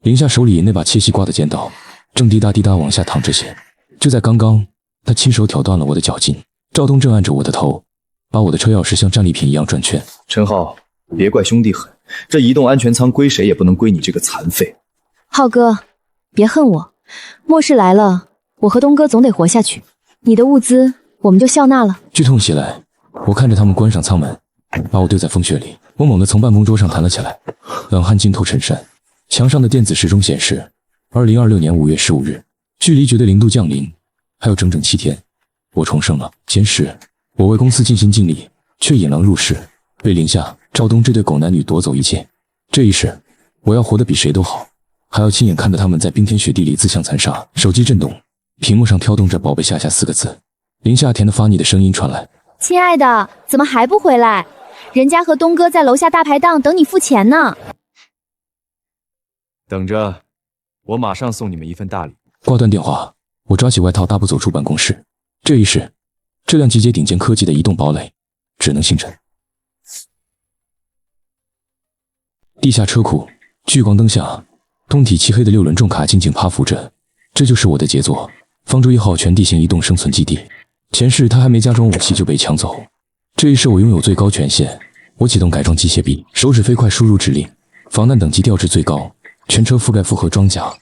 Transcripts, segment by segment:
林夏手里那把切西瓜的尖刀正滴答滴答往下淌着血。就在刚刚，他亲手挑断了我的脚筋。赵东正按着我的头，把我的车钥匙像战利品一样转圈。陈浩，别怪兄弟狠，这移动安全舱归谁也不能归你这个残废。浩哥，别恨我，末世来了，我和东哥总得活下去。你的物资我们就笑纳了。剧痛袭来，我看着他们关上舱门，把我丢在风雪里。我猛地从办公桌上弹了起来，冷汗浸透衬衫。墙上的电子时钟显示2026年5月15日，距离绝对零度降临还有整整7天。我重生了。前世我为公司尽心尽力，却引狼入室，被林夏、赵东这对狗男女夺走一切。这一世我要活得比谁都好，还要亲眼看着他们在冰天雪地里自相残杀。手机震动，屏幕上跳动着宝贝夏夏4个字。林夏甜的发腻的声音传来，亲爱的，怎么还不回来？人家和东哥在楼下大排档等你付钱呢。等着，我马上送你们一份大礼。挂断电话，我抓起外套大步走出办公室。这一世，这辆集结顶尖科技的移动堡垒只能星辰。地下车库，聚光灯下，通体漆黑的6轮重卡静静趴伏着。这就是我的杰作——方舟1号全地形移动生存基地。前世他还没加装武器就被抢走，这一世我拥有最高权限。我启动改装机械臂，手指飞快输入指令，防弹等级调至最高，全车覆盖复合装甲，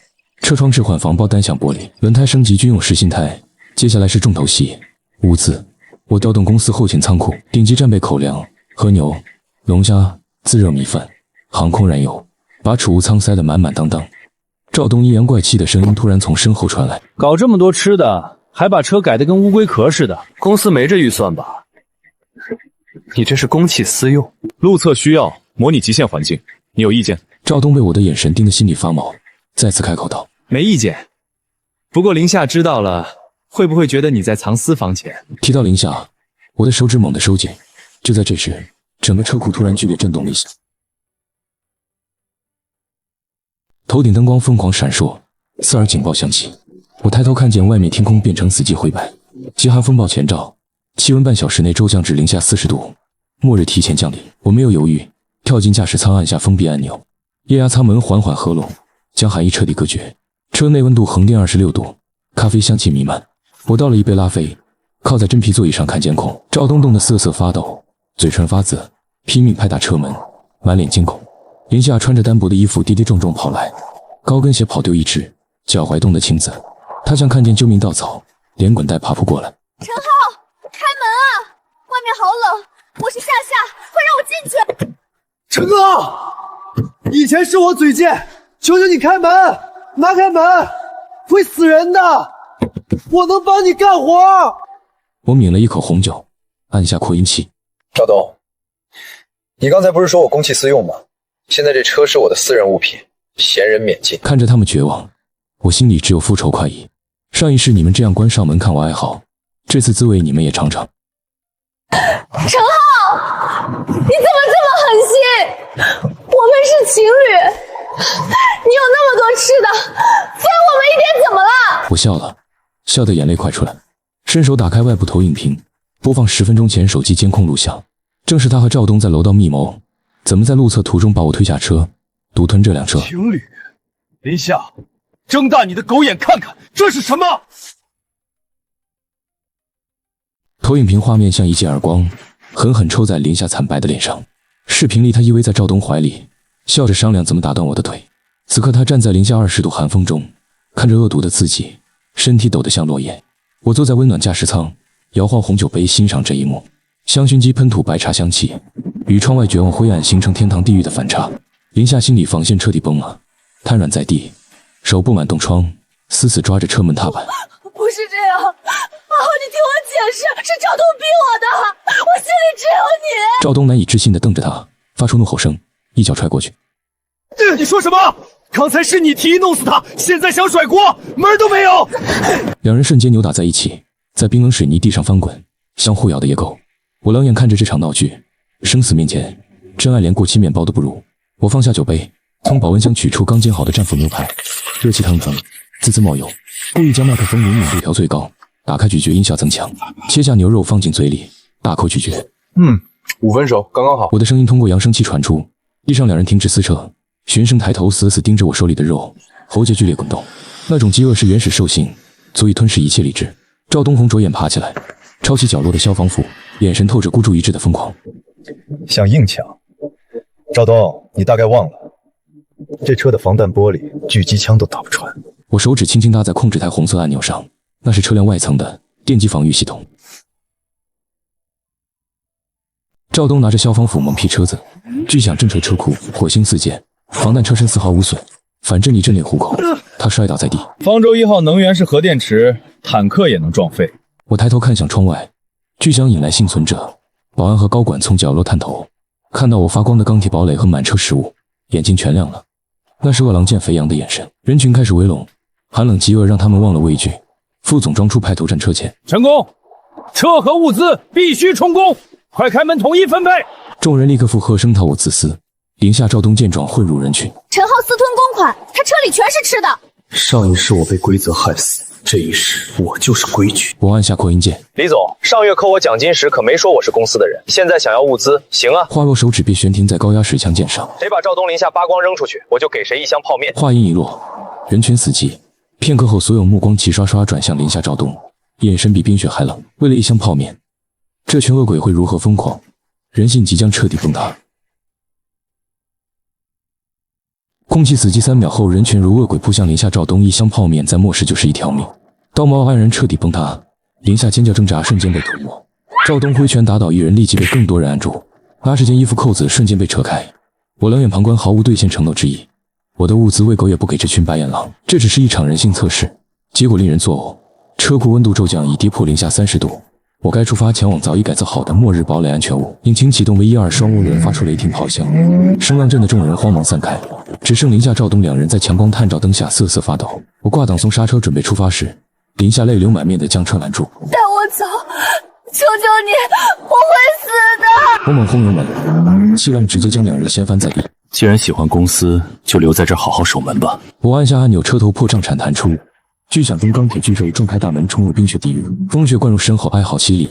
车窗置换防爆单向玻璃，轮胎升级军用实心胎。接下来是重头戏，物资。我调动公司后勤仓库，顶级战备口粮：和牛、龙虾、自热米饭、航空燃油，把储物舱塞得满满当当。赵东阴阳怪气的声音突然从身后传来：“搞这么多吃的，还把车改得跟乌龟壳似的，公司没这预算吧？你这是公器私用。路测需要模拟极限环境，你有意见？”赵东被我的眼神盯得心里发毛，再次开口道：“没意见。不过林夏知道了，会不会觉得你在藏私房钱？”提到林夏，我的手指猛地收紧。就在这时，整个车库突然剧烈震动了一下，头顶灯光疯狂闪烁，刺耳警报响起。我抬头看见外面天空变成死寂灰白，极寒风暴前兆，气温半小时内骤降至零下40度，末日提前降临。我没有犹豫，跳进驾驶舱，按下封闭按钮，液压舱门缓缓合拢，将寒意彻底隔绝。车内温度横掂26度，咖啡香气弥漫。我倒了一杯拉菲，靠在真皮座椅上看监控。赵东冻得瑟瑟发抖，嘴唇发紫，拼命拍打车门，满脸惊恐。林夏穿着单薄的衣服跌跌撞撞跑来，高跟鞋跑丢一只，脚踝冻得青紫。他像看见救命稻草，连滚带爬扑过来。陈浩，开门啊！外面好冷，我是夏夏，快让我进去！陈哥，以前是我嘴贱，求求你开门，拿开门，会死人的，我能帮你干活。我抿了一口红酒，按下扩音器。赵东，你刚才不是说我公器私用吗？现在这车是我的私人物品，闲人免进。看着他们绝望，我心里只有复仇快意。上一世你们这样关上门看我哀嚎，这次滋味你们也尝尝。陈浩，你怎么这么狠心？我们是情侣，你有那么多吃的，分我们一点怎么了？我笑了，笑得眼泪快出来，伸手打开外部投影屏，播放10分钟前手机监控录像。正是他和赵东在楼道密谋，怎么在路测途中把我推下车，独吞这辆车。情侣，林夏，睁大你的狗眼看看，这是什么？投影屏画面像一记耳光，狠狠抽在林夏惨白的脸上。视频里他依偎在赵东怀里，笑着商量怎么打断我的腿。此刻他站在零下20度寒风中，看着恶毒的自己，身体抖得像落叶。我坐在温暖驾驶舱，摇晃红酒杯欣赏这一幕。香薰机喷吐白茶香气，与窗外绝望灰暗形成天堂地狱的反差。林夏心理防线彻底崩了，瘫软在地，手布满冻疮，死死抓着车门踏板。不是这样，你听我解释，是赵东逼我的，我心里只有你。赵东难以置信地瞪着他，发出怒吼声，一脚踹过去。你说什么？刚才是你提议弄死他，现在想甩锅，门都没有。两人瞬间扭打在一起，在冰冷水泥地上翻滚，像互咬的野狗。我冷眼看着这场闹剧，生死面前，真爱连过期面包都不如。我放下酒杯，从保温箱取出刚煎好的战斧牛排，热气腾腾，滋滋冒油。故意将麦克风灵敏度调最高，打开咀嚼音效增强，切下牛肉放进嘴里，大口咀嚼。5分熟，刚刚好。我的声音通过扬声器传出，地上两人停止撕扯，玄生抬头死死盯着我手里的肉，喉结剧烈滚动，那种饥饿是原始兽性，足以吞噬一切理智。赵东红着眼爬起来，抄起角落的消防斧，眼神透着孤注一掷的疯狂。想硬抢？赵东，你大概忘了，这车的防弹玻璃，狙击枪都打不穿。我手指轻轻搭在控制台红色按钮上，那是车辆外层的电击防御系统。赵东拿着消防斧猛劈车子，巨响震锤车库，火星四溅，防弹车身丝毫无损，反震力震裂虎口，他摔倒在地。方舟1号能源是核电池，坦克也能撞废。我抬头看向窗外，巨响引来幸存者、保安和高管从角落探头，看到我发光的钢铁堡垒和满车食物，眼睛全亮了。那是饿狼见肥羊的眼神。人群开始围拢，寒冷饥饿让他们忘了畏惧。副总装出派头站车前，成功！车和物资必须充公，快开门统一分配。众人立刻附和声讨我自私。林下赵东见状混入人群，陈浩私吞公款，他车里全是吃的。上一世我被规则害死，这一世我就是规矩。我按下扩音键。李总，上月扣我奖金时可没说我是公司的人，现在想要物资，行啊。话落，手指被悬停在高压水枪剑上。谁把赵东林下扒光扔出去，我就给谁一箱泡面。话音一落，人群死寂。片刻后，所有目光齐刷刷转向林下赵东，眼神比冰雪还冷。为了一箱泡面，这群恶鬼会如何疯狂？人性即将彻底崩塌。空气死寂3秒后，人群如恶鬼扑向林下赵东，一箱泡面在末世就是一条命。刀矛黯然彻底崩塌，林下尖叫挣扎瞬间被吞没。赵东挥拳打倒一人，立即被更多人按住，拉着件衣服扣子瞬间被扯开。我冷眼旁观，毫无兑现承诺之意。我的物资喂狗也不给这群白眼狼，这只是一场人性测试，结果令人作呕。车库温度骤降，已跌破零下30度。我该出发前往早已改造好的末日堡垒安全屋。引擎启动，V12双涡轮发出雷霆咆哮，声浪震得众人慌忙散开，只剩林下赵东2人在强光探照灯下瑟瑟发抖。我挂档松刹车准备出发时，林下泪流满面地将车拦住。带我走，求求你，我会死的！我猛轰油门，气浪直接将2人掀翻在地。既然喜欢公司，就留在这儿好好守门吧。我按下按钮，车头破障铲弹出，巨响中钢铁巨兽撞开大门，冲入冰雪地狱，风雪灌入身后，哀嚎凄厉。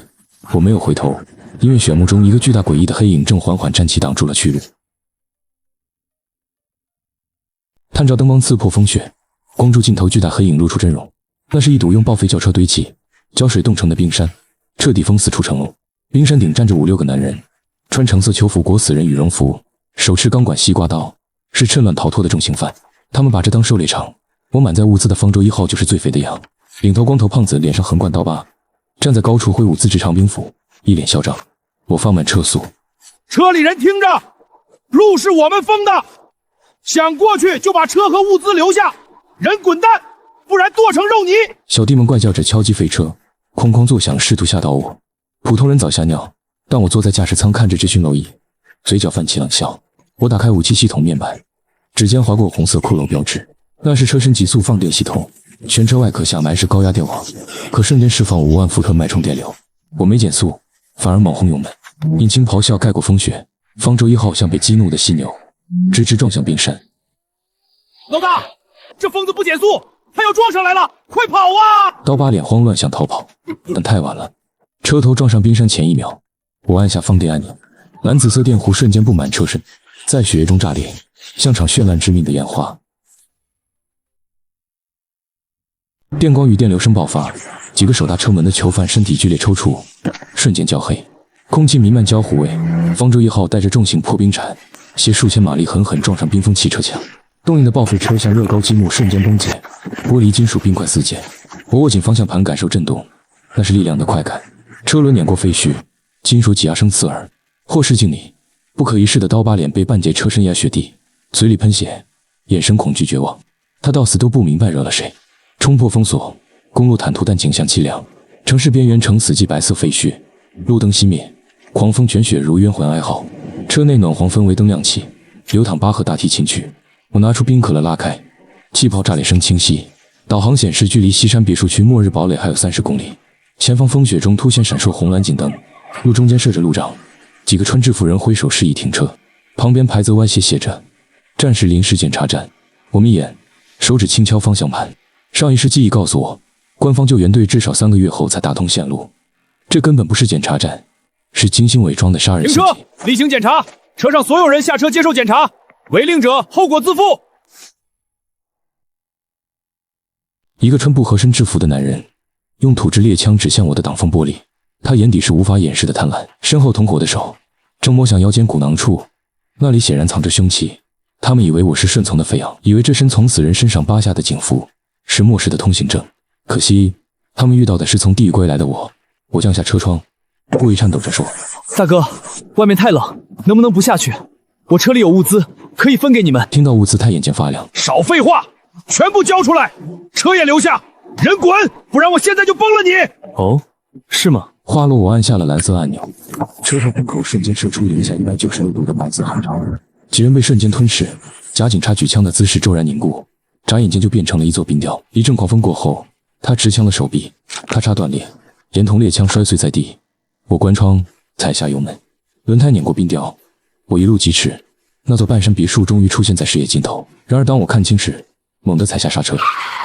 我没有回头，因为雪幕中一个巨大诡异的黑影正缓缓站起，挡住了去路。探照灯光刺破风雪，光柱尽头，巨大黑影露出真容。那是一堵用报废轿车堆砌、胶水冻成的冰山，彻底封死出城路。冰山顶站着5、6个男人，穿橙色囚服裹死人羽绒服，手持钢管西瓜刀，是趁乱逃脱的重刑犯。他们把这当狩猎场。我满载物资的方舟1号就是最肥的羊，领头光头胖子脸上横贯刀疤，站在高处挥舞自制长兵斧，一脸嚣张。我放慢车速，车里人听着，路是我们封的，想过去就把车和物资留下，人滚蛋，不然剁成肉泥。小弟们怪叫着敲击废车，哐哐作响，试图吓倒我。普通人早吓尿，但我坐在驾驶舱看着这群蝼蚁，嘴角泛起冷笑。我打开武器系统面板，指尖划过红色骷髅标志，那是车身极速放电系统，全车外壳下埋是高压电网，可瞬间释放5万伏特脉冲电流。我没减速，反而猛轰油门，引擎咆哮盖过风雪。方舟1号像被激怒的犀牛，直直撞向冰山。老大，这疯子不减速，他要撞上来了，快跑啊！刀疤脸慌乱想逃跑，但太晚了。车头撞上冰山前1秒，我按下放电按钮，蓝紫色电弧瞬间布满车身，在血液中炸裂，像场绚烂致命的烟花。电光与电流声爆发，几个手搭车门的囚犯身体剧烈抽搐，瞬间焦黑，空气弥漫焦糊味。方舟1号带着重型破冰铲，携数千马力狠狠撞上冰封汽车墙，冻硬的报废车像热高积木瞬间崩解，玻璃金属冰块四溅。我握紧方向盘，感受震动，那是力量的快感。车轮碾过废墟，金属挤压声刺耳。后视镜里，不可一世的刀疤脸被半截车身压雪地，嘴里喷血，眼神恐惧绝望。他到死都不明白惹了谁。冲破封锁，公路坦途，但景象凄凉。城市边缘呈死寂白色废墟，路灯熄灭，狂风卷雪如冤魂哀嚎。车内暖黄氛围灯亮起，流淌巴赫大提琴曲。我拿出冰可乐拉开，气泡炸裂声清晰。导航显示距离西山别墅区末日堡垒还有30公里。前方风雪中凸显闪烁红蓝警灯，路中间设着路障，几个穿制服人挥手示意停车，旁边牌子歪斜写着战时临时检查站。我眯眼，手指轻敲方向盘。上一世记忆告诉我，官方救援队至少3个月后才打通线路，这根本不是检查站，是精心伪装的杀人陷阱。停车，例行检查，车上所有人下车接受检查。违令者后果自负。一个穿不合身制服的男人用土制猎枪指向我的挡风玻璃，他眼底是无法掩饰的贪婪，身后同伙的手正摸向腰间骨囊处，那里显然藏着凶器。他们以为我是顺从的肥羊，以为这身从死人身上扒下的警服是末世的通行证。可惜他们遇到的是从地狱归来的我。我降下车窗，故意颤抖着说：“大哥，外面太冷，能不能不下去？我车里有物资，可以分给你们。”听到物资，他眼前发亮。少废话，全部交出来，车也留下，人滚，不然我现在就崩了你！哦，是吗？话落，我按下了蓝色按钮，车头门口瞬间射出零下196度的白色寒潮，几人被瞬间吞噬。假警察举枪的姿势骤然凝固，眨眼间就变成了一座冰雕。一阵狂风过后，他持枪的手臂咔嚓断裂，连同猎枪摔碎在地。我关窗，踩下油门，轮胎碾过冰雕，我一路疾驰。那座半山别墅终于出现在视野尽头。然而当我看清时，猛地踩下刹车，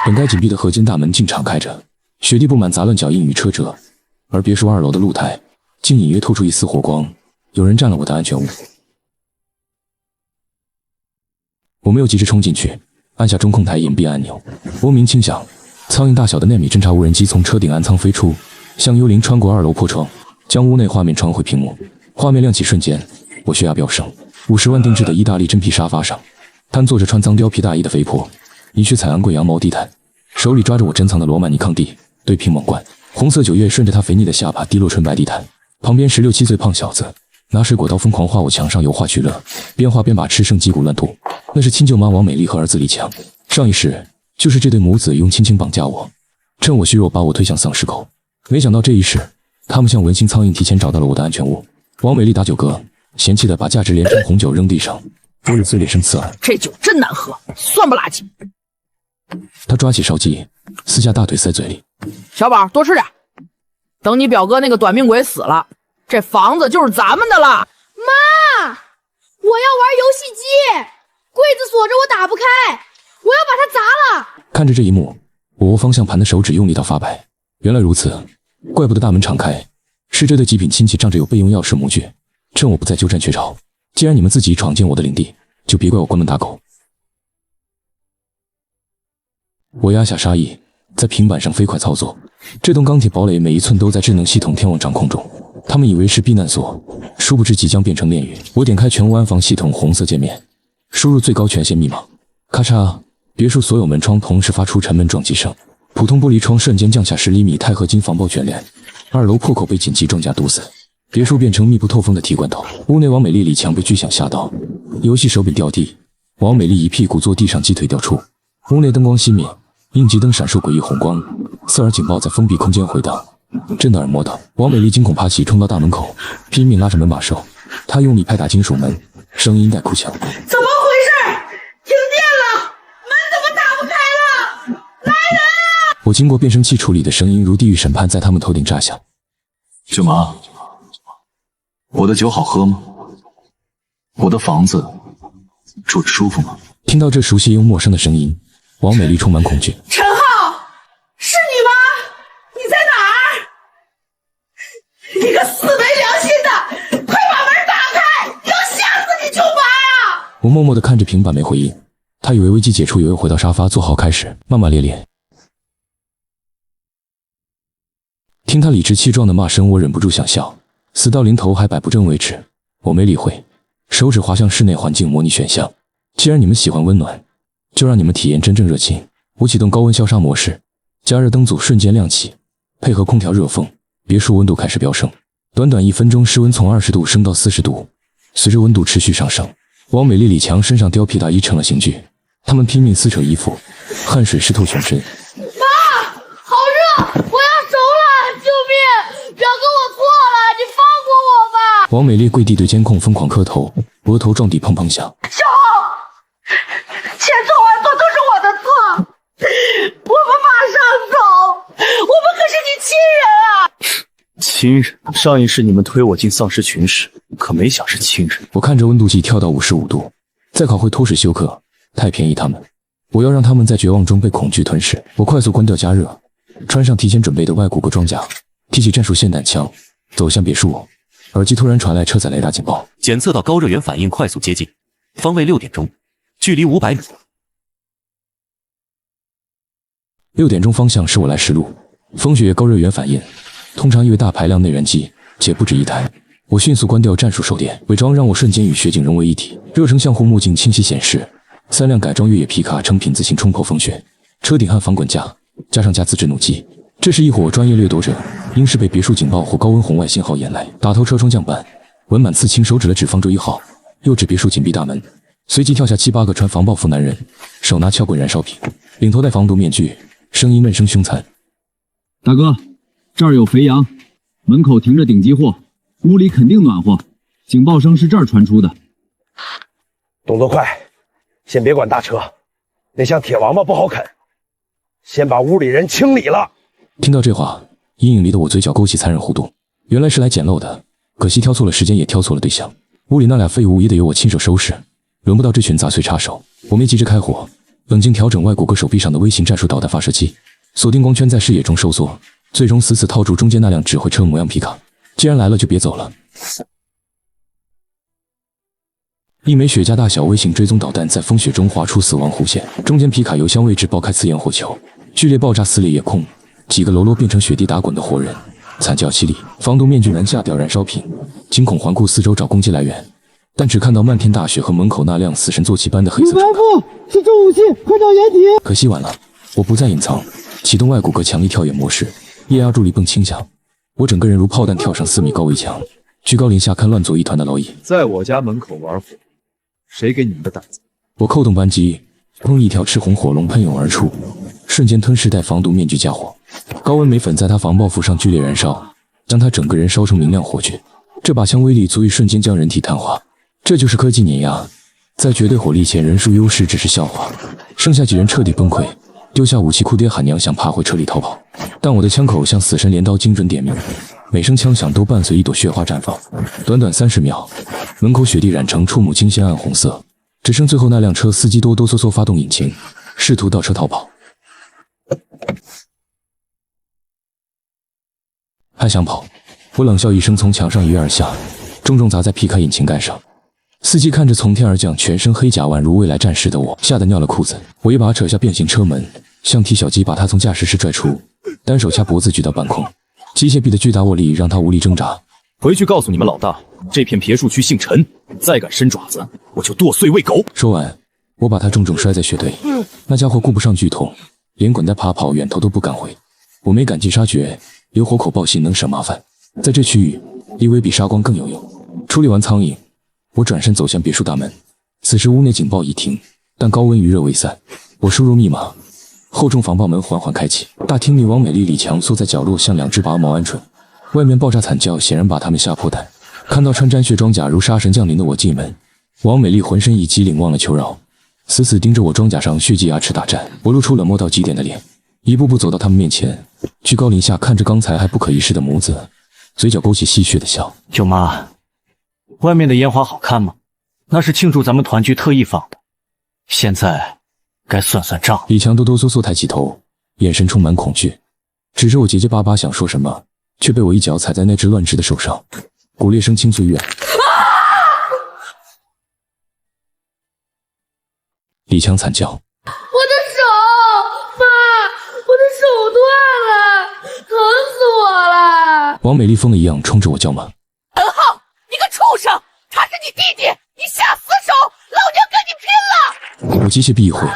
本该紧闭的河间大门竟敞开着，雪地布满杂乱脚印与车辙，而别墅2楼的露台竟隐约透出一丝火光，有人占了我的安全物。我没有急着冲进去，按下中控台隐蔽按钮，嗡鸣轻响，苍蝇大小的纳米侦察无人机从车顶暗舱飞出，像幽灵穿过2楼破窗，将屋内画面传回屏幕。画面亮起瞬间，我血压飙升。50万定制的意大利真皮沙发上，瘫坐着穿脏貂皮大衣的肥婆，一去采昂贵羊毛地毯，手里抓着我珍藏的罗曼尼康帝对瓶猛灌，红色酒液顺着她肥腻的下巴滴落纯白地毯。旁边16、17岁胖小子拿水果刀疯狂画我墙上油画去了，边画边把吃剩鸡骨乱吐。那是亲舅妈王美丽和儿子李强，上一世就是这对母子用亲情绑架我，趁我虚弱把我推向丧尸口。没想到这一世，他们像文心苍蝇提前找到了我的安全物。王美丽打酒嗝，嫌弃的把价值连城红酒扔地上，玻璃碎裂声刺耳。这酒真难喝，酸不拉几。他抓起烧鸡，撕下大腿塞嘴里。小宝，多吃点。等你表哥那个短命鬼死了，这房子就是咱们的了。妈，我要玩游戏机，柜子锁着我打不开，我要把它砸了。看着这一幕，我握方向盘的手指用力到发白。原来如此，怪不得大门敞开，是这对极品亲戚仗着有备用钥匙模具，趁我不在鸠占鹊巢。既然你们自己闯进我的领地，就别怪我关门打狗。我压下杀意，在平板上飞快操作。这栋钢铁堡垒每一寸都在智能系统天网掌控中，他们以为是避难所，殊不知即将变成炼狱。我点开全屋安防系统红色界面，输入最高权限密码，咔嚓，别墅所有门窗同时发出沉闷撞击声，普通玻璃窗瞬间降下10厘米钛合金防爆卷帘，2楼破口被紧急装甲堵死，别墅变成密不透风的铁罐头。屋内王美丽李强被巨响吓到，游戏手柄掉地，王美丽一屁股坐地上，鸡腿掉出。屋内灯光熄灭，应急灯闪烁诡异红光，刺耳警报在封闭空间回荡，震得耳膜疼。王美丽惊恐爬起，冲到大门口，拼命拉着门把手。她用力拍打金属门，声音带哭腔：“怎么回事？停电了，门怎么打不开了？来人啊！”我经过变声器处理的声音如地狱审判在他们头顶炸响。舅妈，我的酒好喝吗？我的房子住着舒服吗？听到这熟悉又陌生的声音，王美丽充满恐惧。陈浩，是你吗？你在哪儿？你个死没良心的，快把门打开！要吓死你舅妈呀！我默默地看着平板没回应，他以为危机解除，以为回到沙发坐好开始，骂骂咧咧。听他理直气壮的骂声，我忍不住想笑，死到临头还摆不正位置。我没理会，手指滑向室内环境模拟选项。既然你们喜欢温暖，就让你们体验真正热情。我启动高温消杀模式，加热灯组瞬间亮起，配合空调热风，别墅温度开始飙升。短短1分钟，室温从20度升到40度。随着温度持续上升，王美丽李强身上貂皮大衣成了刑具，他们拼命撕扯衣服，汗水湿透全身。妈，好热，我要熟了，救命！表哥，我错了，你放过我吧。王美丽跪地对监控疯狂磕头，额头撞地砰砰响。小浩，千错万错都是我的错，我们马上走，我们可是你亲人啊！亲人？上一世你们推我进丧尸群时，可没想是亲人。我看着温度计跳到55度，再考会托史休克，太便宜他们。我要让他们在绝望中被恐惧吞噬。我快速关掉加热，穿上提前准备的外骨骼装甲，提起战术霰弹枪，走向别墅。耳机突然传来车载雷达警报，检测到高热源反应快速接近，方位6点钟，距离500米。6点钟方向是我来时路，风雪月高热源反应，通常意味大排量内燃机，且不止一台。我迅速关掉战术手电，伪装让我瞬间与雪景融为一体。热成像护目镜清晰显示，3辆改装越野皮卡呈品字形冲破风雪，车顶和防滚架，加上自制弩机。这是一伙专业掠夺者，应是被别墅警报或高温红外信号引来。打头车窗降板，文满刺青，手指了指方舟1号，又指别墅紧闭大门，随即跳下7、8个穿防爆服男人，手拿撬棍燃烧瓶，领头戴防毒面具，声音闷声凶残。大哥，这儿有肥羊，门口停着顶级货，屋里肯定暖和。警报声是这儿传出的。动作快，先别管大车，那像铁王八不好啃，先把屋里人清理了。听到这话，阴影里的我嘴角勾起残忍弧度。原来是来捡漏的，可惜挑错了时间，也挑错了对象。屋里那俩废物也得由我亲手收拾，轮不到这群杂碎插手。我没急着开火，冷静调整外骨骼手臂上的微型战术导弹发射器，锁定光圈在视野中收缩，最终死死套住中间那辆指挥车模样皮卡。既然来了，就别走了。一枚雪茄大小微型追踪导弹在风雪中划出死亡弧线，中间皮卡油箱位置爆开刺眼火球，剧烈爆炸撕裂夜空，几个喽啰变成雪地打滚的活人，惨叫凄厉。防毒面具男下掉燃烧瓶，惊恐环顾四周找攻击来源，但只看到漫天大雪和门口那辆死神坐骑般的黑色冲夫是重武器，快找掩体！可惜晚了，我不再隐藏，启动外骨骼强力跳跃模式，液压助力泵轻响，我整个人如炮弹跳上4米高围墙，居高临下看乱作一团的蝼蚁。在我家门口玩火，谁给你们的胆子？我扣动扳机，砰！一条赤红火龙喷涌而出，瞬间吞噬戴防毒面具家伙。高温镁粉在他防爆服上剧烈燃烧，将他整个人烧成明亮火炬。这把枪威力足以瞬间将人体碳化，这就是科技碾压。在绝对火力前，人数优势只是笑话。剩下几人彻底崩溃，丢下武器，哭爹喊娘，想爬回车里逃跑。但我的枪口像死神镰刀，精准点命，每声枪响都伴随一朵雪花绽放。短短30秒，门口雪地染成触目惊心暗红色，只剩最后那辆车司机哆哆嗦嗦发动引擎，试图倒车逃跑。还想跑？我冷笑一声，从墙上一跃而下，重重砸在皮卡引擎盖上。司机看着从天而降、全身黑甲宛如未来战士的我，吓得尿了裤子。我一把扯下变形车门，像踢小鸡把他从驾驶室拽出，单手掐脖子举到半空，机械臂的巨大握力让他无力挣扎。回去告诉你们老大，这片别墅区姓陈，再敢伸爪子，我就剁碎喂狗。说完，我把他重重摔在雪堆。那家伙顾不上剧痛，连滚带爬跑，远头都不敢回。我没赶尽杀绝，有活口爆信能省麻烦。在这区域，立威比杀光更有用。处理完苍蝇，我转身走向别墅大门。此时屋内警报已停，但高温余热未散。我输入密码，厚重防爆门缓缓开启。大厅里，王美丽、李强缩在角落，像2只拔毛鹌鹑。外面爆炸惨叫显然把他们吓破胆。看到穿沾血装甲如杀神降临的我进门，王美丽浑身一激灵，忘了求饶，死死盯着我装甲上血迹牙齿大战。我露出冷漠到极点的脸，一步步走到他们面前，居高临下看着刚才还不可一世的母子，嘴角勾起戏谑的笑。舅妈，外面的烟花好看吗？那是庆祝咱们团聚特意放的，现在该算算账。李强哆哆嗦嗦抬起头，眼神充满恐惧，指着我结结巴巴想说什么，却被我一脚踩在那只乱直的手上，骨裂声清脆远。李强惨叫：“我的手，妈，我的手断了，疼死我了！”王美丽疯了一样冲着我叫骂：“陈浩，你个畜生，他是你弟弟，你下死手，老娘跟你拼了！”我机械臂一挥，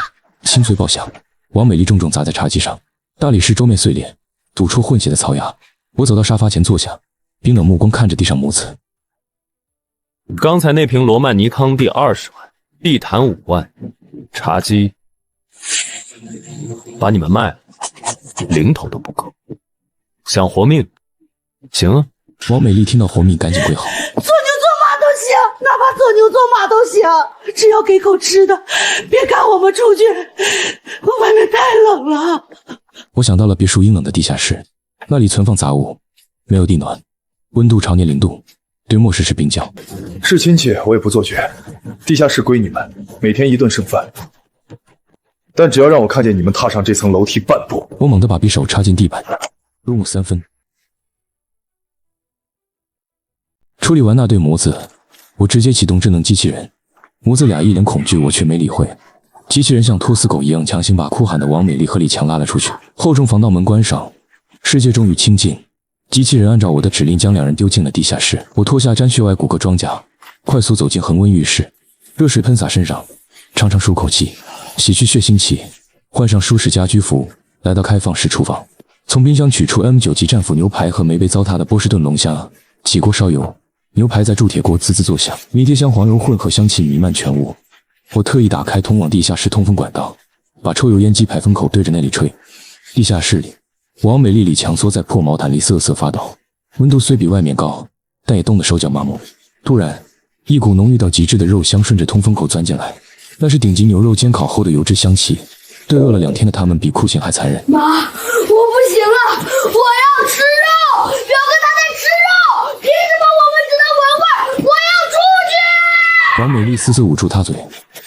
清脆爆响，王美丽重重砸在茶几上，大理石桌面碎裂，吐出混血的槽牙。我走到沙发前坐下，冰冷目光看着地上母子。刚才那瓶罗曼尼康帝20万，地毯5万，茶几把你们卖了，0头都不够。想活命？行啊！王美丽听到活命赶紧跪好。做牛做马都行，哪怕做牛做马都行，只要给口吃的，别赶我们出去，外面太冷了。我想到了别墅阴冷的地下室，那里存放杂物，没有地暖，温度常年0度，对末世是冰窖。是亲戚我也不做绝，地下室归你们，每天1顿剩饭。但只要让我看见你们踏上这层楼梯半步，我猛地把匕首插进地板，入木3分。处理完那对母子，我直接启动智能机器人，母子俩一脸恐惧，我却没理会。机器人像拖死狗一样强行把哭喊的王美丽和李强拉了出去，厚重防盗门关上，世界终于清静。机器人按照我的指令将两人丢进了地下室。我脱下沾血外骨骼装甲，快速走进恒温浴室，热水喷洒身上，长长舒口气，洗去血腥气，换上舒适家居服，来到开放式厨房，从冰箱取出 M9 级战斧牛排和没被糟蹋的波士顿龙虾，起锅烧油，牛排在铸铁锅滋滋作响，迷迭香黄油混合香气弥漫全屋。我特意打开通往地下室通风管道，把抽油烟机排风口对着那里吹。地下室里，王美丽里强缩在破毛毯里瑟瑟发抖，温度虽比外面高，但也冻得手脚麻木。突然，一股浓郁到极致的肉香顺着通风口钻进来，那是顶级牛肉煎烤后的油脂香气。对饿了2天的他们比酷刑还残忍。妈，我不行了，我要吃肉！表哥他在吃肉，凭什么我们只能闻味？我要出去！王美丽死死捂住他嘴，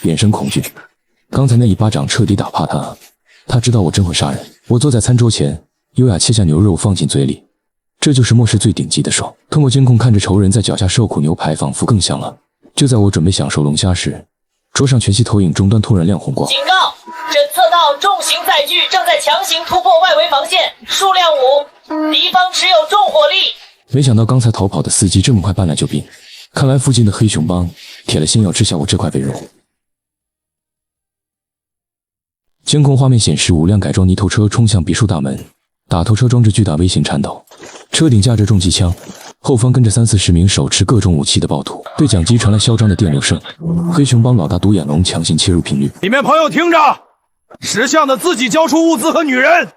眼神恐惧。刚才那一巴掌彻底打怕他，他知道我真会杀人。我坐在餐桌前，优雅切下牛肉放进嘴里，这就是末世最顶级的爽。通过监控看着仇人在脚下受苦，牛排仿佛更香了。就在我准备享受龙虾时，桌上全息投影终端突然亮红光。警告！侦测到重型载具正在强行突破外围防线，数量5，敌方持有重火力。没想到刚才逃跑的司机这么快搬来救兵，看来附近的黑熊帮铁了心要吃下我这块肥肉。监控画面显示，5辆改装泥头车冲向别墅大门，打头车装置巨大微型颤抖，车顶架着重机枪，后方跟着30-40名手持各种武器的暴徒，对讲机传来嚣张的电流声。黑熊帮老大独眼龙强行切入频率，里面朋友听着，识相的自己交出物资和女人，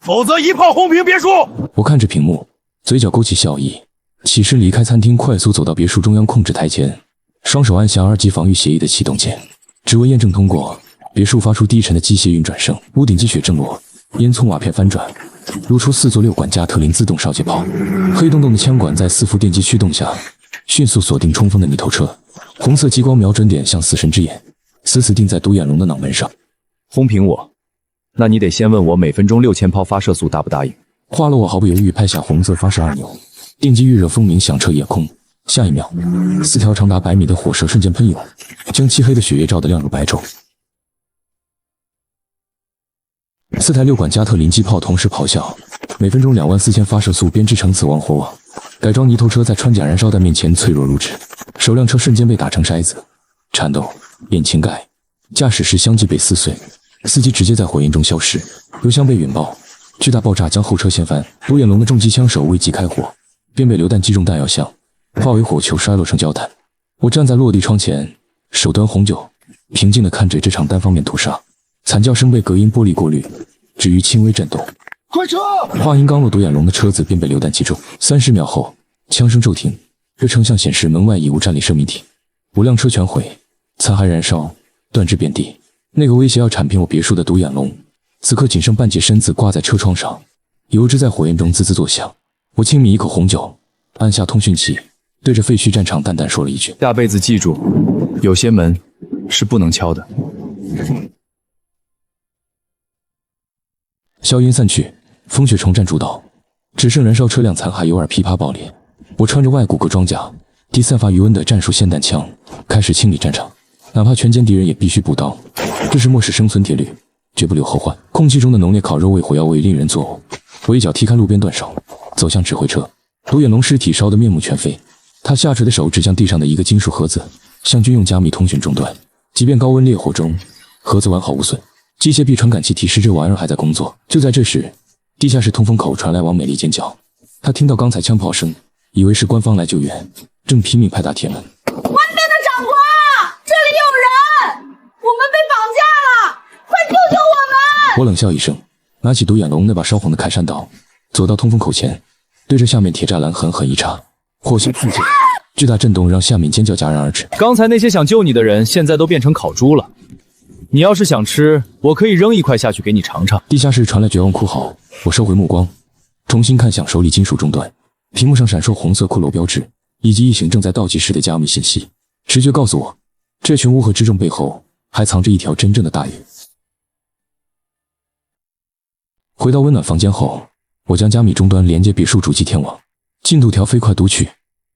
否则一炮轰平别墅。我看着屏幕，嘴角勾起笑意，起身离开餐厅，快速走到别墅中央控制台前，双手按下2级防御协议的启动键，指纹验证通过。别墅发出低沉的机械运转声，屋顶积雪正落，烟囱瓦片翻转，露出4座6管加特林自动少节炮。黑洞洞的枪管在4伏电机驱动下，迅速锁定冲锋的泥头车，红色激光瞄准点像死神之眼，死死定在独眼龙的脑门上。轰平我，那你得先问我每分钟6000炮发射速答不答应。话落，我毫不犹豫拍下红色发射按钮，电机预热风鸣响彻夜空。下一秒，4条长达100米的火舌瞬间喷涌，将漆黑的雪夜照得亮如白昼。4台6管加特林机炮同时咆哮，每分钟24000发射速编织成死亡火网。改装泥头车在穿甲燃烧弹面前脆弱如纸，首辆车瞬间被打成筛子，颤抖，引擎盖、驾驶室相继被撕碎，司机直接在火焰中消失，油箱被引爆，巨大爆炸将后车掀翻。独眼龙的重机枪手未及开火，便被榴弹击中弹药箱，化为火球摔落成焦炭。我站在落地窗前，手端红酒，平静地看着这场单方面屠杀。惨叫声被隔音玻璃过滤，至于轻微震动。快撤！话音刚落，独眼龙的车子便被榴弹击中。30秒后，枪声骤停，热成像显示门外已无战力生命体，5辆车全毁，残骸燃烧，断肢遍地。那个威胁要铲平我别墅的独眼龙，此刻仅剩半截身子挂在车窗上，油脂在火焰中滋滋作响。我轻抿一口红酒，按下通讯器，对着废墟战场淡淡说了一句：下辈子记住，有些门是不能敲的。硝烟散去，风雪重战主导，只剩燃烧车辆残骸有耳噼啪爆裂。我穿着外骨骼装甲，低散发余温的战术霰弹枪，开始清理战场，哪怕全歼敌人也必须补刀，这是末世生存铁律，绝不留后患。空气中的浓烈烤肉味、火药味令人作呕。我一脚踢开路边断手，走向指挥车。独眼龙尸体烧得面目全非，他下垂的手指向地上的一个金属盒子，像军用加密通讯终端，即便高温烈火中，盒子完好无损。机械臂传感器提示这玩意儿还在工作。就在这时，地下室通风口传来王美丽尖叫，她听到刚才枪炮声，以为是官方来救援，正拼命拍打铁门。外面的长官，这里有人，我们被绑架了，快救救我们！我冷笑一声，拿起独眼龙那把烧红的开山刀，走到通风口前，对着下面铁栅栏狠狠一插，火星四溅，巨大震动让下面尖叫戛然而止。刚才那些想救你的人，现在都变成烤猪了。你要是想吃，我可以扔1块下去给你尝尝。地下室传来绝望哭嚎，我收回目光，重新看向手里金属终端，屏幕上闪烁红色骷髅标志，以及一行正在倒计时的加密信息。直觉告诉我，这群乌合之众背后还藏着一条真正的大鱼。回到温暖房间后，我将加密终端连接别墅主机天网，进度条飞快读取，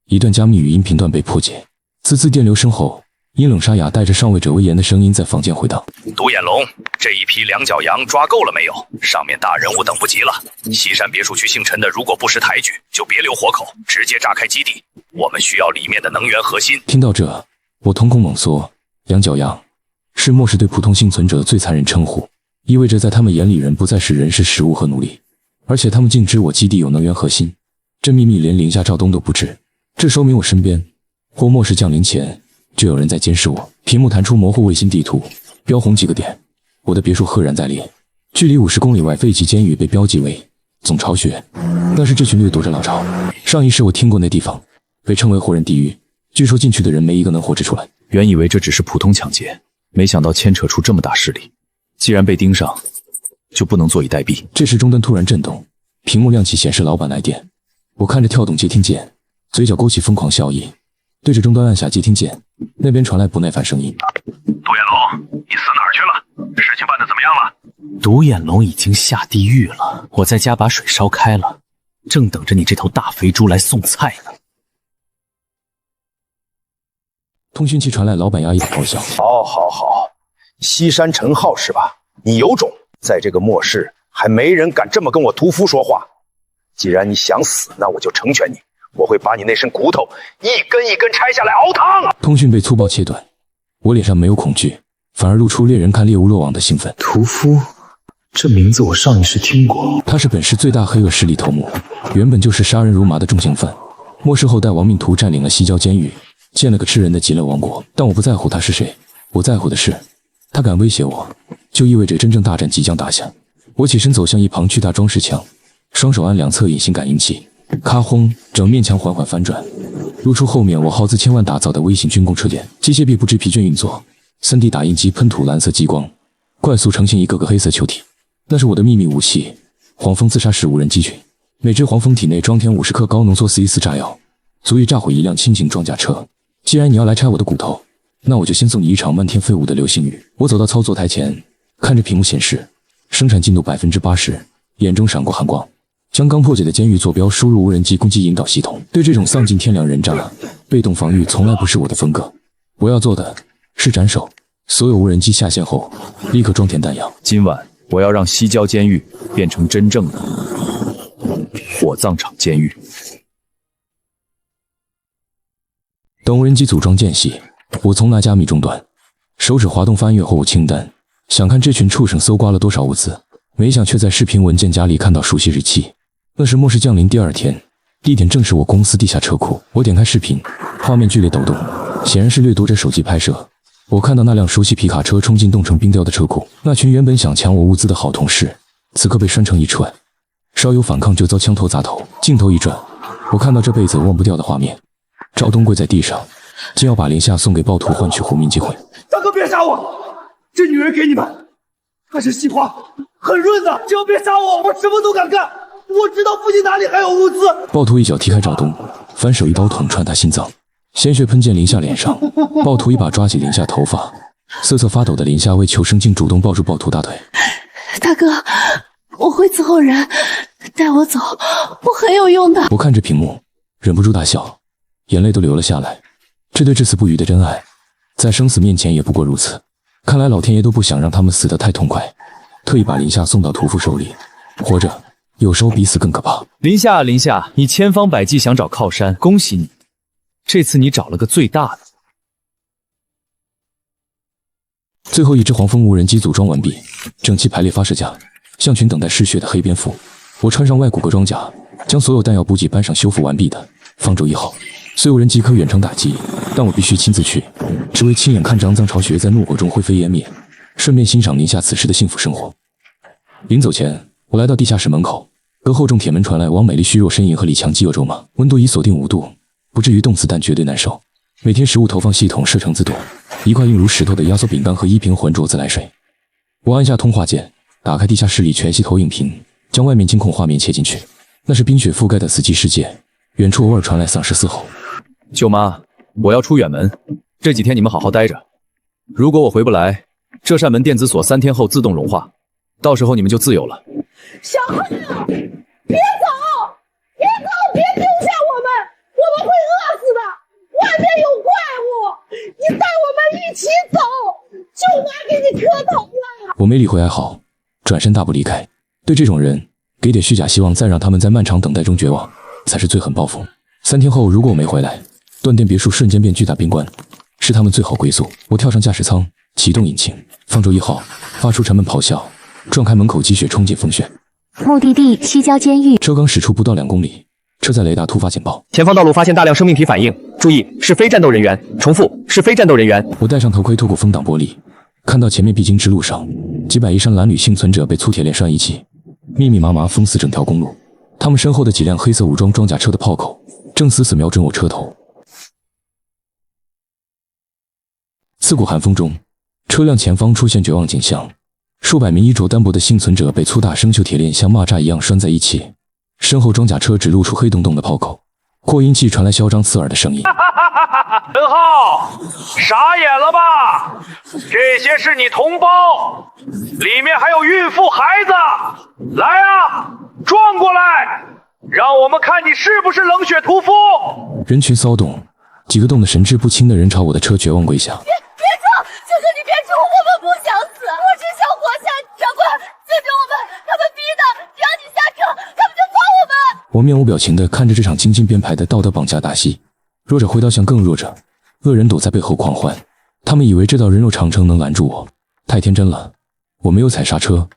一段加密语音频段被破解，滋滋电流声后，阴冷沙哑、带着上位者威严的声音在坊间回荡：“独眼龙，这一批两脚羊抓够了没有？上面大人物等不及了。西山别墅区姓陈的，如果不识抬举，就别留活口，直接炸开基地。我们需要里面的能源核心。”听到这，我瞳孔猛缩。两脚羊是末世对普通幸存者最残忍称呼，意味着在他们眼里人不再是人，是食物和奴隶。而且他们竟知我基地有能源核心，这秘密连林下赵东都不知。这说明我身边或末世降临前就有人在监视我。屏幕弹出模糊卫星地图，标红几个点，我的别墅赫然在列。距离50公里外废弃监狱被标记为总巢穴，那是这群掠夺者老巢。上一世我听过那地方，被称为活人地狱，据说进去的人没一个能活着出来。原以为这只是普通抢劫，没想到牵扯出这么大势力。既然被盯上，就不能坐以待毙。这时终端突然震动，屏幕亮起显示老板来电。我看着跳动接听键，嘴角勾起疯狂笑意，对着终端按下接听键。那边传来不耐烦声音：“独眼龙，你死哪儿去了？事情办得怎么样了？”独眼龙已经下地狱了，我在家把水烧开了，正等着你这头大肥猪来送菜呢。通讯器传来老板压抑的咆哮：“好，西山陈浩是吧？你有种，在这个末世还没人敢这么跟我屠夫说话。既然你想死，那我就成全你，我会把你那身骨头一根一根拆下来熬汤。”通讯被粗暴切断，我脸上没有恐惧，反而露出猎人看猎物落网的兴奋。屠夫，这名字我上一世听过。他是本市最大黑恶势力头目，原本就是杀人如麻的重刑犯，末世后代亡命徒占领了西郊监狱，建了个吃人的极乐王国。但我不在乎他是谁，我在乎的是他敢威胁我，就意味着真正大战即将打响。我起身走向一旁巨大装饰墙，双手按两侧隐形感应器，咔轰，整面墙缓缓翻转，露出后面我耗资千万打造的微型军工车点。机械臂不知疲倦运作，3D 打印机喷吐蓝色激光，快速成型一个个黑色球体。那是我的秘密武器——黄蜂自杀式无人机群。每只黄蜂体内装填50克高浓缩414炸药，足以炸毁一辆轻型装甲车。既然你要来拆我的骨头，那我就先送你一场漫天飞舞的流星雨。我走到操作台前，看着屏幕显示生产进度80%，眼中闪过寒光。将刚破解的监狱坐标输入无人机攻击引导系统。对这种丧尽天良人渣，被动防御从来不是我的风格。我要做的是斩首。所有无人机下线后，立刻装填弹药。今晚我要让西郊监狱变成真正的火葬场监狱。等无人机组装间隙，我从拿加密终端，手指滑动翻阅货物清单，想看这群畜生搜刮了多少物资，没想却在视频文件夹里看到熟悉日期。那是末世降临第2天，地点正是我公司地下车库。我点开视频，画面剧烈抖动，显然是掠夺者手机拍摄。我看到那辆熟悉皮卡车冲进冻成冰雕的车库，那群原本想抢我物资的好同事，此刻被拴成一串，稍有反抗就遭枪头砸头。镜头一转，我看到这辈子忘不掉的画面：赵东跪在地上，竟要把林夏送给暴徒换取活命机会。大哥别杀我，这女人给你们，她是细花，很润的，只要别杀我，我什么都敢干。我知道附近哪里还有物资。暴徒一脚踢开赵东，反手一刀捅穿他心脏，鲜血喷溅林夏脸上。暴徒一把抓起林夏头发，瑟瑟发抖的林夏为求生竟主动抱住暴徒大腿。大哥，我会伺候人，带我走，我很有用的。我看着屏幕，忍不住大笑，眼泪都流了下来。这对至死不渝的真爱，在生死面前也不过如此。看来老天爷都不想让他们死得太痛快，特意把林夏送到屠夫手里。活着有时候比死更可怕。林夏，你千方百计想找靠山，恭喜你，这次你找了个最大的。最后一只黄蜂无人机组装完毕，整齐排列发射架，像群等待嗜血的黑蝙蝠。我穿上外骨骼装甲，将所有弹药补给搬上修复完毕的方舟1号。虽无人机可远程打击，但我必须亲自去，只为亲眼看着肮脏巢穴在怒火中灰飞烟灭，顺便欣赏林夏此时的幸福生活。临走前，我来到地下室门口，隔厚重铁门传来王美丽虚弱呻吟和李强饥饿咒骂。温度已锁定5度，不至于冻死，但绝对难受。每天食物投放系统设成自动，一块硬如石头的压缩饼干和1瓶浑浊自来水。我按下通话键，打开地下室里全息投影屏，将外面监控画面切进去。那是冰雪覆盖的死寂世界，远处偶尔传来丧尸嘶吼。舅妈，我要出远门，这几天你们好好待着。如果我回不来，这扇门电子锁3天后自动融化，到时候你们就自由了。小浩，别走，别丢下我们会饿死的。我边有怪物，你带我们一起走，舅妈给你磕头了。我没理会哀嚎，转身大步离开。对这种人，给点虚假希望，再让他们在漫长等待中绝望，才是最狠报复。3天后，如果我没回来，断电别墅瞬间变巨大宾馆，是他们最好归宿。我跳上驾驶舱，启动引擎，方舟1号发出沉闷咆哮，撞开门口，积雪冲进风穴。目的地西郊监狱。车刚驶出不到2公里，车载雷达突发警报，前方道路发现大量生命体反应，注意，是非战斗人员。重复，是非战斗人员。我戴上头盔，透过风挡玻璃，看到前面必经之路上，几百衣衫褴褛幸存者被粗铁链拴一起，密密麻麻封死整条公路。他们身后的几辆黑色武装装甲车的炮口正死死瞄准我车头。刺骨寒风中，车辆前方出现绝望景象，数百名衣着单薄的幸存者被粗大生锈铁链像蚂蚱一样拴在一起，身后装甲车只露出黑洞洞的炮口，扩音器传来嚣张刺耳的声音。陈浩，傻眼了吧？这些是你同胞，里面还有孕妇孩子，来啊，撞过来，让我们看你是不是冷血屠夫。人群骚动，几个冻得神志不清的人朝我的车绝望跪下。别冲！求求你别冲！我们不想死，我只想活下去。长官，救救我们！他们逼的，只要你下车，他们就放我们。我面无表情地看着这场精心编排的道德绑架大戏，弱者挥刀向更弱者，恶人躲在背后狂欢。他们以为这道人肉长城能拦住我，太天真了。我没有踩刹车，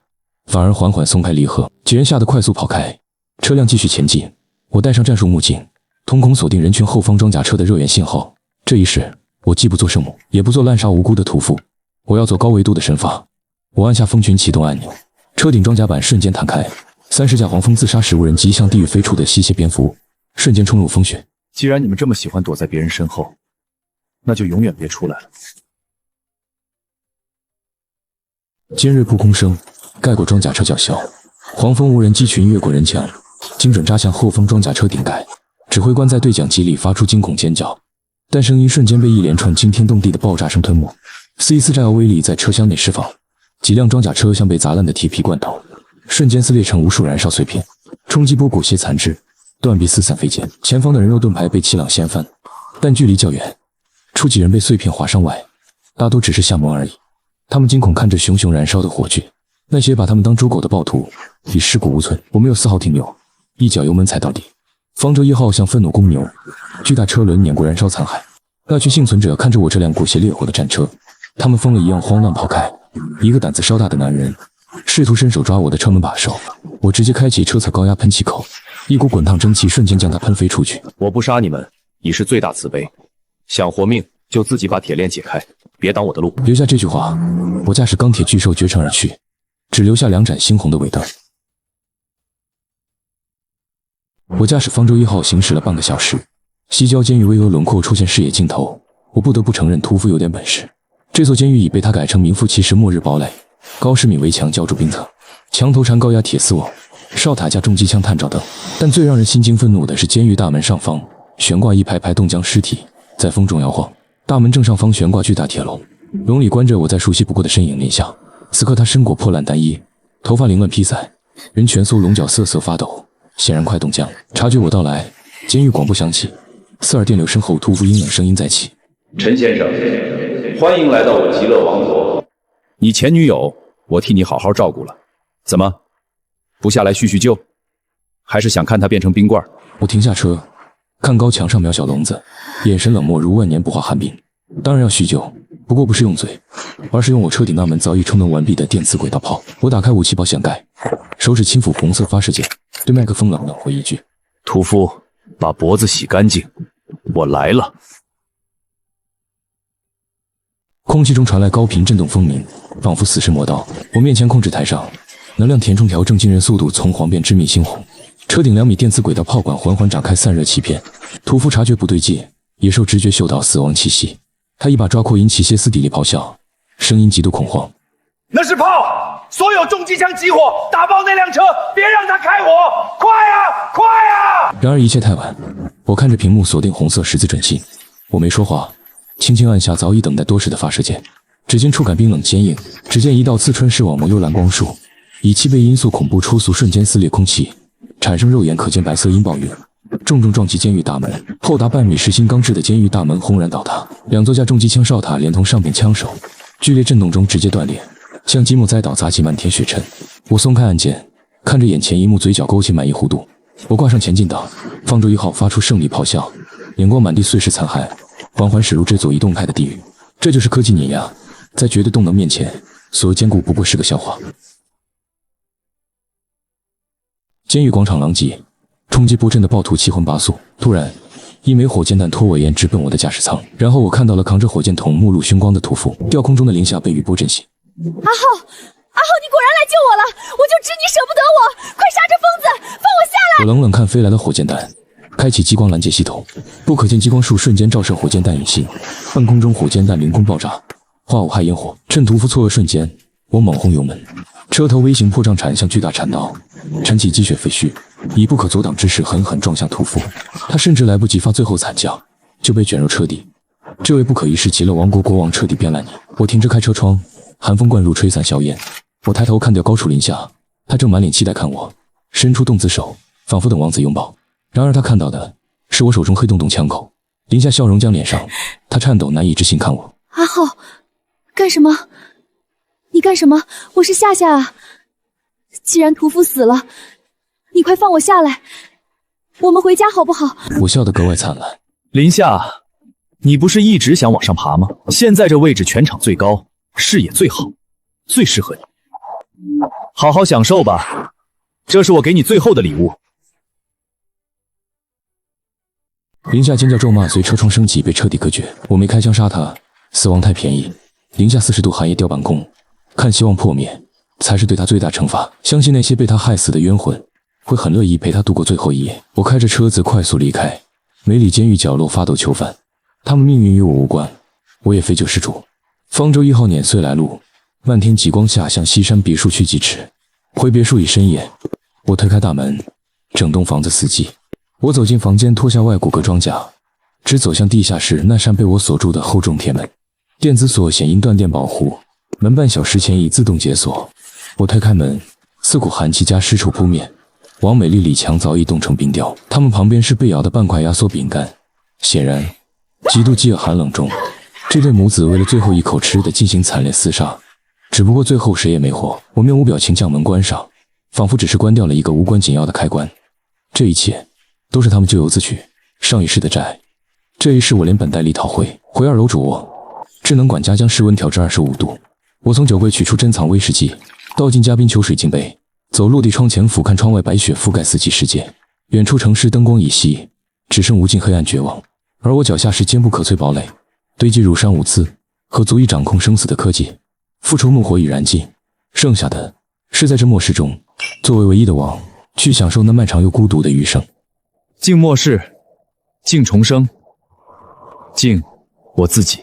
反而缓缓松开离合，几人吓得快速跑开，车辆继续前进。我戴上战术目镜，瞳孔锁定人群后方装甲车的热源信号。这一世，我既不做圣母，也不做滥杀无辜的屠夫，我要做高维度的神罚。我按下蜂群启动按钮，车顶装甲板瞬间弹开，30架黄蜂自杀食无人机向地狱飞出的吸血蝙蝠，瞬间冲入风穴。既然你们这么喜欢躲在别人身后，那就永远别出来了。尖锐扑空声盖过装甲车叫嚣，黄蜂无人机群越过人墙，精准扎向后方装甲车顶盖。指挥官在对讲机里发出惊恐尖叫，但声音瞬间被一连串惊天动地的爆炸声吞没。414炸药威力在车厢内释放，几辆装甲车像被砸烂的铁皮罐头，瞬间撕裂成无数燃烧碎片，冲击波裹挟残肢，断臂四散飞溅。前方的人肉盾牌被气浪掀翻，但距离较远，出几人被碎片划伤外，大多只是吓懵而已。他们惊恐看着熊熊燃烧的火炬，那些把他们当猪狗的暴徒已尸骨无存。我没有丝毫停留，一脚油门踩到底。方舟1号像愤怒公牛，巨大车轮碾过燃烧残骸。那群幸存者看着我这辆裹挟烈火的战车，他们疯了一样慌乱跑开。一个胆子稍大的男人试图伸手抓我的车门把手，我直接开启车侧高压喷气口，一股滚烫蒸汽瞬间将他喷飞出去。我不杀你们已是最大慈悲，想活命就自己把铁链解开，别挡我的路。留下这句话，我驾驶钢铁巨兽绝尘而去，只留下2盏猩红的尾灯。我驾驶方舟1号行驶了半个小时，西郊监狱巍峨轮廓出现视野尽头。我不得不承认屠夫有点本事。这座监狱已被他改成名副其实末日堡垒，高10米围墙浇筑冰层，墙头缠高压铁丝网，哨塔架重机枪探照灯。但最让人心惊愤怒的是，监狱大门上方悬挂一排排冻僵尸体，在风中摇晃。大门正上方悬挂巨大铁笼，笼里关着我再熟悉不过的身影林夏。此刻他身裹破烂单衣，头发凌乱披散，人蜷缩龙角瑟瑟发抖，显然快冻僵。察觉我到来，监狱广播响起，刺耳电流身后，屠夫阴冷声音再起：陈先生，欢迎来到我极乐王国。你前女友我替你好好照顾了，怎么不下来叙叙旧？还是想看她变成冰棍？我停下车，看高墙上渺小笼子，眼神冷漠如万年不化寒冰。当然要叙旧，不过不是用嘴，而是用我车顶那门早已充能完毕的电磁轨道炮。我打开武器保险盖，手指轻抚红色发射键，对麦克风冷冷回一句：屠夫，把脖子洗干净，我来了。空气中传来高频震动风鸣，仿佛死尸磨刀。我面前控制台上，能量填充条正惊人速度从黄变致密猩红。车顶2米电磁轨道炮管缓缓展开散热鳍片。屠夫察觉不对劲，野兽直觉嗅到死亡气息，他一把抓扩音器歇斯底里咆哮，声音极度恐慌：那是炮！所有重机枪集火，打爆那辆车，别让它开火！快啊，快啊！然而一切太晚，我看着屏幕锁定红色十字准心，我没说话，轻轻按下早已等待多时的发射键，指尖触感冰冷坚硬。只见一道刺穿视网膜幽蓝光束，以7倍音速恐怖初速瞬间撕裂空气，产生肉眼可见白色音爆云。重重撞击监狱大门，厚达半米、实心钢制的监狱大门轰然倒塌，2座架重机枪哨塔连同上柄枪手，剧烈震动中直接断裂，像积木栽倒，砸起漫天雪尘。我松开按键，看着眼前一幕，嘴角勾起满意弧度。我挂上前进档，方舟1号发出胜利咆哮，眼光满地碎尸残骸，缓缓驶入这座移动态的地狱。这就是科技碾压，在绝对动能面前，所有坚固不过是个笑话。监狱广场狼藉，冲击波阵的暴徒七魂八素。突然，一枚火箭弹拖我沿直奔我的驾驶舱，然后我看到了扛着火箭筒目露凶光的屠夫。吊空中的林夏被余波震醒。阿浩，你果然来救我了！我就知你舍不得我，快杀这疯子，放我下来！我冷冷看飞来的火箭弹，开启激光拦截系统，不可见激光束瞬间照射火箭弹引信，半空中火箭弹凌空爆炸，化无害烟火。趁屠夫错愕瞬间，我猛轰油门，车头微型破障铲向巨大铲刀，铲起积雪废墟，以不可阻挡之势狠狠撞向屠夫。他甚至来不及发最后惨叫，就被卷入车底。这位不可一世极乐王国国王彻底变烂泥。我停着开车窗，寒风灌入，吹散硝烟。我抬头看掉高处林夏，他正满脸期待看我，伸出动子手，仿佛等王子拥抱。然而他看到的是我手中黑洞洞枪口。林夏笑容将脸上，他颤抖难以置信看我。阿浩，干什么？你干什么？我是夏夏啊！既然屠夫死了，你快放我下来，我们回家好不好？我笑得格外灿烂。林夏，你不是一直想往上爬吗？现在这位置全场最高，视野最好，最适合你。好好享受吧，这是我给你最后的礼物。林夏尖叫咒骂随车窗升起，被彻底隔绝。我没开枪杀他，死亡太便宜。零下40度寒夜吊板弓，看希望破灭才是对他最大惩罚。相信那些被他害死的冤魂会很乐意陪他度过最后一夜。我开着车子快速离开，梅里监狱角落发抖囚犯，他们命运与我无关，我也非救世主。方舟1号碾碎来路，漫天极光下向西山别墅区疾驰。回别墅已深夜，我推开大门，整栋房子死寂。我走进房间，脱下外骨骼装甲，直走向地下室那扇被我锁住的厚重铁门。电子锁显因断电保护，门半小时前已自动解锁。我推开门，4股寒气加湿臭扑面，王美丽、李强早已冻成冰雕，他们旁边是被咬的半块压缩饼干。显然，极度饥饿寒冷中，这对母子为了最后一口吃的进行惨烈厮杀。只不过最后谁也没活。我面无表情将门关上，仿佛只是关掉了一个无关紧要的开关。这一切都是他们咎由自取，上一世的债，这一世我连本带利讨回。回2楼主卧，智能管家将室温调至25度。我从酒柜取出珍藏威士忌，倒进嘉宾酒水敬杯，走落地窗前俯瞰窗外白雪覆盖四季世界。远处城市灯光已熄，只剩无尽黑暗绝望。而我脚下是坚不可摧堡垒，堆积如山无资和足以掌控生死的科技。复仇怒火已燃尽，剩下的是在这末世中，作为唯一的王，去享受那漫长又孤独的余生。敬末世，敬重生，敬我自己。